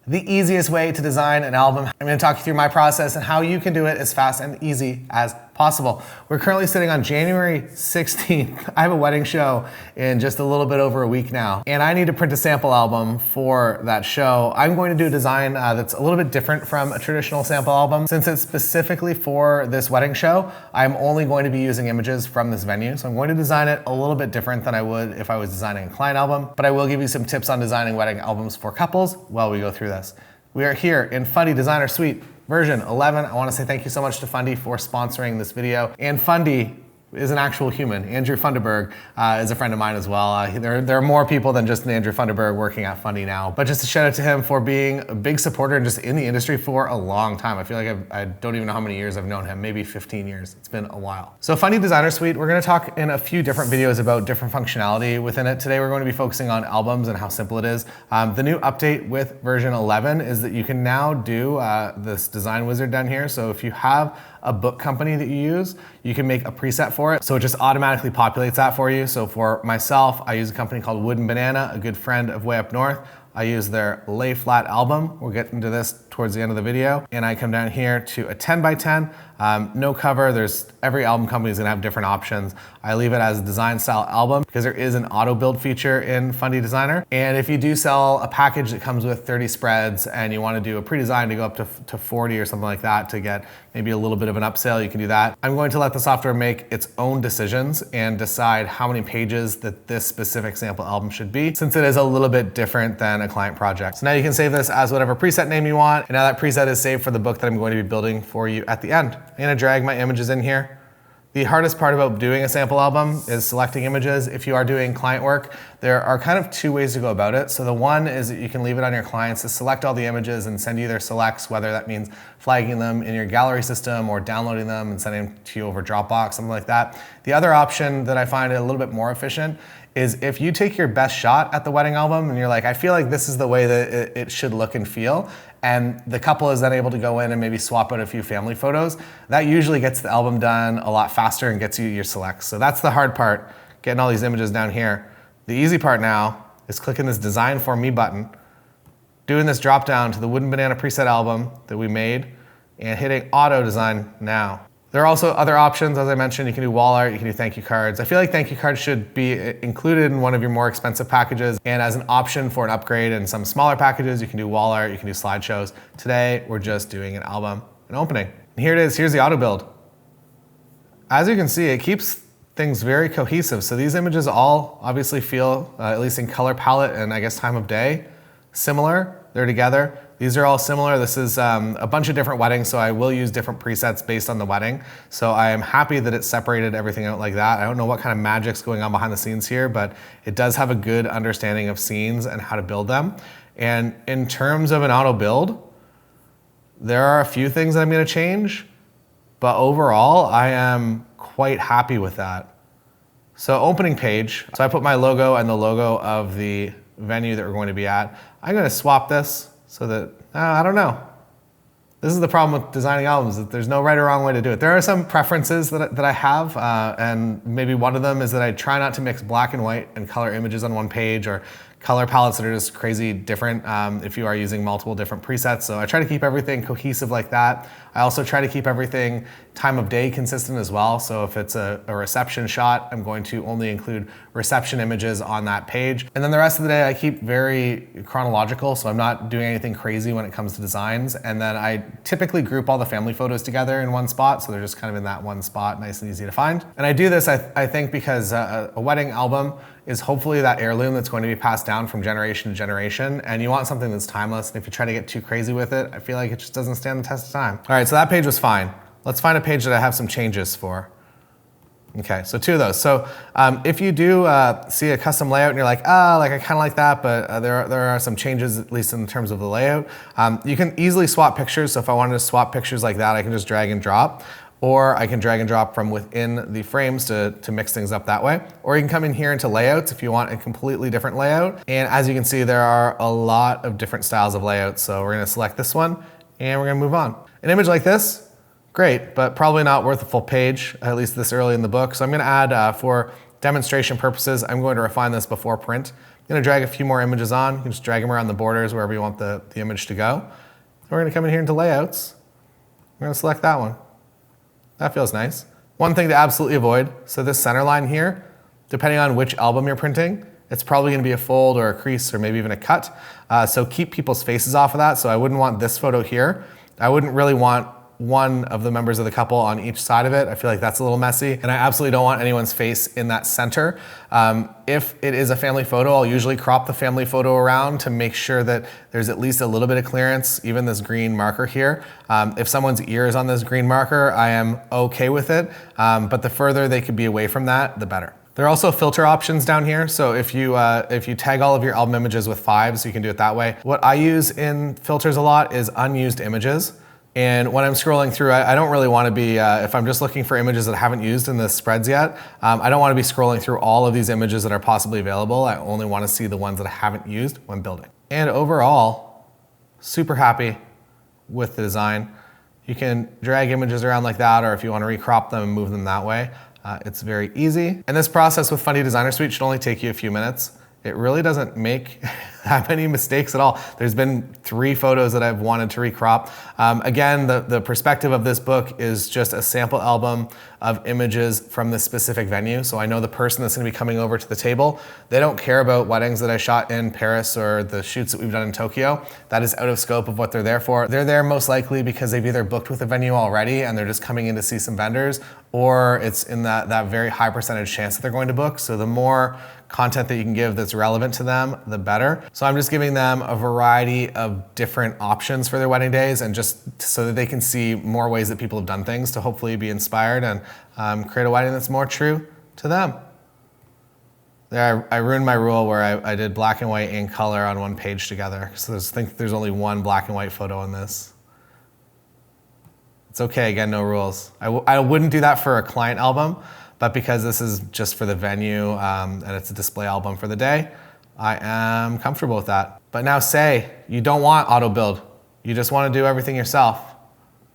the easiest way to design an album. I'm gonna talk you through my process and how you can do it as fast and easy as possible. We're currently sitting on January 16th. I have a wedding show in just a little bit over a week now, and I need to print a sample album for that show. I'm going to do a design that's a little bit different from a traditional sample album. Since it's specifically for this wedding show, I'm only going to be using images from this venue. So I'm going to design it a little bit different than I would if I was designing a client album, but I will give you some tips on designing wedding albums for couples while we go through this. We are here in Fundy Designer Suite version 11. I want to say thank you so much to Fundy for sponsoring this video. And Fundy is an actual human. Andrew Funderburg is a friend of mine as well. There are more people than just Andrew Funderburg working at Fundy now. But just a shout out to him for being a big supporter and just in the industry for a long time. I feel like I don't even know how many years I've known him, maybe 15 years. It's been a while. So Fundy Designer Suite, we're gonna talk in a few different videos about different functionality within it. Today we're going to be focusing on albums and how simple it is. The new update with version 11 is that you can now do this design wizard down here. So if you have a book company that you use, you can make a preset for it. So it just automatically populates that for you. So for myself, I use a company called Wooden Banana, a good friend of Way Up North. I use their Lay Flat album. We'll get into this towards the end of the video. And I come down here to a 10 by 10, no cover. Every album company is gonna have different options. I leave it as a design style album because there is an auto build feature in Fundy Designer. And if you do sell a package that comes with 30 spreads and you wanna do a pre-design to go up to 40 or something like that to get maybe a little bit of an upsell, you can do that. I'm going to let the software make its own decisions and decide how many pages that this specific sample album should be, since it is a little bit different than a client project. So now you can save this as whatever preset name you want. And now that preset is saved for the book that I'm going to be building for you at the end. I'm gonna drag my images in here. The hardest part about doing a sample album is selecting images. If you are doing client work, there are kind of two ways to go about it. So the one is that you can leave it on your clients to select all the images and send you their selects, whether that means flagging them in your gallery system or downloading them and sending them to you over Dropbox, something like that. The other option that I find a little bit more efficient is if you take your best shot at the wedding album and you're like, I feel like this is the way that it should look and feel, and the couple is then able to go in and maybe swap out a few family photos, that usually gets the album done a lot faster and gets you your selects. So that's the hard part, getting all these images down here. The easy part now is clicking this Design For Me button, doing this drop down to the Wooden Banana preset album that we made, and hitting Auto Design Now. There are also other options, as I mentioned. You can do wall art, you can do thank you cards. I feel like thank you cards should be included in one of your more expensive packages. And as an option for an upgrade in some smaller packages, you can do wall art, you can do slideshows. Today, we're just doing an album and opening. And here it is, here's the auto build. As you can see, it keeps things very cohesive. So these images all obviously feel, at least in color palette and I guess time of day, similar. They're together. These are all similar. This is a bunch of different weddings, so I will use different presets based on the wedding. So I am happy that it separated everything out like that. I don't know what kind of magic's going on behind the scenes here, but it does have a good understanding of scenes and how to build them. And in terms of an auto build, there are a few things that I'm gonna change, but overall, I am quite happy with that. So opening page, so I put my logo and the logo of the venue that we're going to be at. I'm gonna swap this so that, I don't know. This is the problem with designing albums, that there's no right or wrong way to do it. There are some preferences that I have, and maybe one of them is that I try not to mix black and white and color images on one page, or color palettes that are just crazy different if you are using multiple different presets. So I try to keep everything cohesive like that. I also try to keep everything time of day consistent as well. So if it's a reception shot, I'm going to only include reception images on that page. And then the rest of the day I keep very chronological, so I'm not doing anything crazy when it comes to designs. And then I typically group all the family photos together in one spot, so they're just kind of in that one spot, nice and easy to find. And I do this, I think, because a wedding album is hopefully that heirloom that's going to be passed down from generation to generation, and you want something that's timeless. And if you try to get too crazy with it, I feel like it just doesn't stand the test of time. All right, so that page was fine. Let's find a page that I have some changes for. Okay, so two of those. So if you do see a custom layout and you're like, I kind of like that, but there are some changes, at least in terms of the layout. You can easily swap pictures. So if I wanted to swap pictures like that, I can just drag and drop. Or I can drag and drop from within the frames to mix things up that way. Or you can come in here into layouts if you want a completely different layout. And as you can see, there are a lot of different styles of layouts. So we're gonna select this one and we're gonna move on. An image like this, great, but probably not worth a full page, at least this early in the book. So I'm gonna add, for demonstration purposes, I'm going to refine this before print, I'm gonna drag a few more images on. You can just drag them around the borders wherever you want the image to go. And we're gonna come in here into layouts. We're gonna select that one. That feels nice. One thing to absolutely avoid, so this center line here, depending on which album you're printing, it's probably gonna be a fold or a crease or maybe even a cut. So keep people's faces off of that. So I wouldn't want this photo here. I wouldn't really want one of the members of the couple on each side of it. I feel like that's a little messy, and I absolutely don't want anyone's face in that center. If it is a family photo, I'll usually crop the family photo around to make sure that there's at least a little bit of clearance, even this green marker here. If someone's ear is on this green marker, I am okay with it, but the further they could be away from that, the better. There are also filter options down here. So if you tag all of your album images with 5s, you can do it that way. What I use in filters a lot is unused images. And when I'm scrolling through, I don't really want to be, if I'm just looking for images that I haven't used in the spreads yet, I don't want to be scrolling through all of these images that are possibly available. I only want to see the ones that I haven't used when building. And overall, super happy with the design. You can drag images around like that, or if you want to recrop them and move them that way, it's very easy. And this process with Fundy Designer Suite should only take you a few minutes. It really doesn't make that many mistakes at all. There's been 3 photos that I've wanted to recrop. Again, the perspective of this book is just a sample album of images from this specific venue. So I know the person that's gonna be coming over to the table, they don't care about weddings that I shot in Paris or the shoots that we've done in Tokyo. That is out of scope of what they're there for. They're there most likely because they've either booked with a venue already and they're just coming in to see some vendors, or it's in that very high percentage chance that they're going to book. So the more content that you can give that's relevant to them, the better. So I'm just giving them a variety of different options for their wedding days, and just so that they can see more ways that people have done things to hopefully be inspired and create a wedding that's more true to them. There, I ruined my rule where I did black and white and color on one page together. So I think there's only one black and white photo in this. It's okay, again, no rules. I wouldn't do that for a client album, but because this is just for the venue and it's a display album for the day, I am comfortable with that. But now say you don't want auto build, you just want to do everything yourself.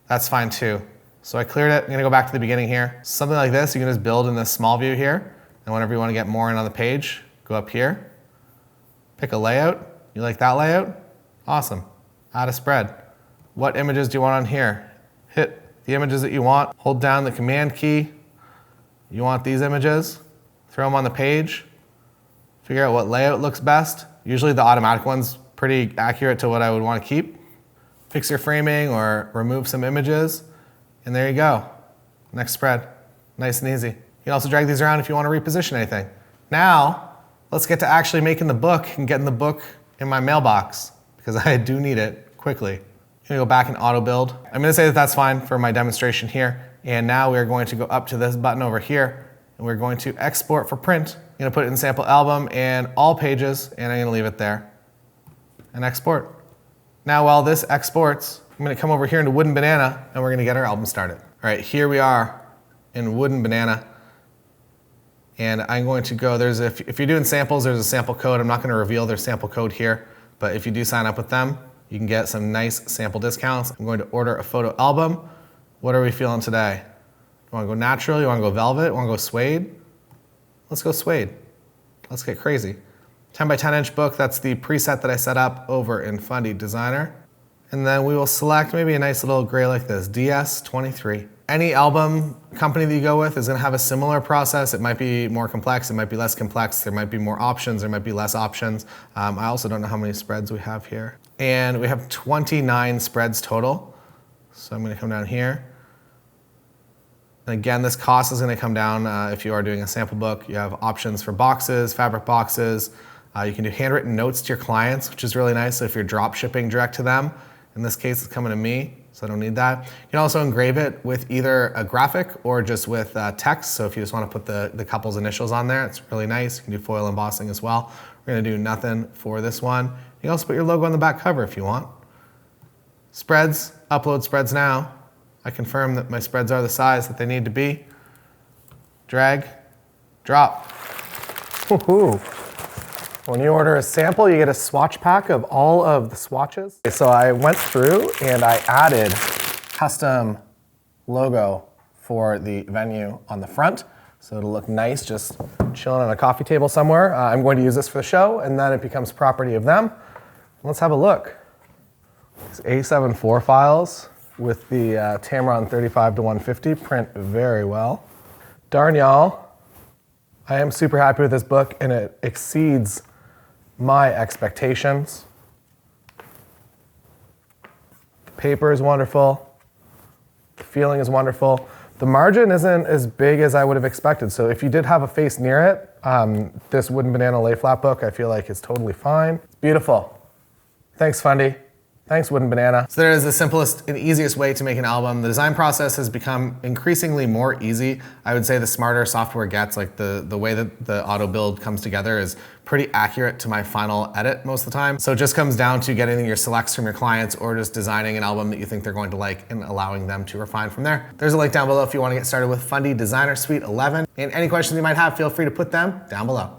That's fine too. So I cleared it. I'm gonna go back to the beginning here. Something like this, you can just build in this small view here. And whenever you want to get more in on the page, go up here, pick a layout. You like that layout? Awesome. Add a spread. What images do you want on here? Hit the images that you want. Hold down the command key. You want these images, throw them on the page, figure out what layout looks best. Usually the automatic one's pretty accurate to what I would want to keep. Fix your framing or remove some images, and there you go. Next spread, nice and easy. You can also drag these around if you want to reposition anything. Now, let's get to actually making the book and getting the book in my mailbox, because I do need it quickly. I'm gonna go back and auto build. I'm gonna say that that's fine for my demonstration here. And now we're going to go up to this button over here, and we're going to export for print. I'm gonna put it in sample album and all pages, and I'm gonna leave it there and export. Now while this exports, I'm gonna come over here into Wooden Banana, and we're gonna get our album started. All right, here we are in Wooden Banana. And I'm going to go, if you're doing samples, there's a sample code. I'm not gonna reveal their sample code here, but if you do sign up with them, you can get some nice sample discounts. I'm going to order a photo album. What are we feeling today? You wanna go natural? You wanna go velvet? You wanna go suede? Let's go suede. Let's get crazy. 10 by 10 inch book, that's the preset that I set up over in Fundy Designer. And then we will select maybe a nice little gray like this, DS23. Any album company that you go with is gonna have a similar process. It might be more complex, it might be less complex, there might be more options, there might be less options. I also don't know how many spreads we have here. And we have 29 spreads total. So I'm gonna come down here. And again, this cost is gonna come down if you are doing a sample book. You have options for boxes, fabric boxes. You can do handwritten notes to your clients, which is really nice. So if you're drop shipping direct to them, in this case, it's coming to me, so I don't need that. You can also engrave it with either a graphic or just with text. So if you just wanna put the couple's initials on there, it's really nice. You can do foil embossing as well. We're gonna do nothing for this one. You can also put your logo on the back cover if you want. Spreads, upload spreads now. I confirm that my spreads are the size that they need to be. Drag, drop. Woohoo. When you order a sample, you get a swatch pack of all of the swatches. So I went through and I added custom logo for the venue on the front. So it'll look nice just chilling on a coffee table somewhere. I'm going to use this for the show, and then it becomes property of them. Let's have a look. These A7 IV files with the Tamron 35-150 print very well. Darn y'all, I am super happy with this book, and it exceeds my expectations. The paper is wonderful. The feeling is wonderful. The margin isn't as big as I would have expected. So if you did have a face near it, this Wooden Banana lay flat book I feel like is totally fine. It's beautiful. Thanks, Fundy. Thanks, Wooden Banana. So there is the simplest and easiest way to make an album. The design process has become increasingly more easy. I would say the smarter software gets, like the way that the auto build comes together is pretty accurate to my final edit most of the time. So it just comes down to getting your selects from your clients or just designing an album that you think they're going to like and allowing them to refine from there. There's a link down below if you want to get started with Fundy Designer Suite 11. And any questions you might have, feel free to put them down below.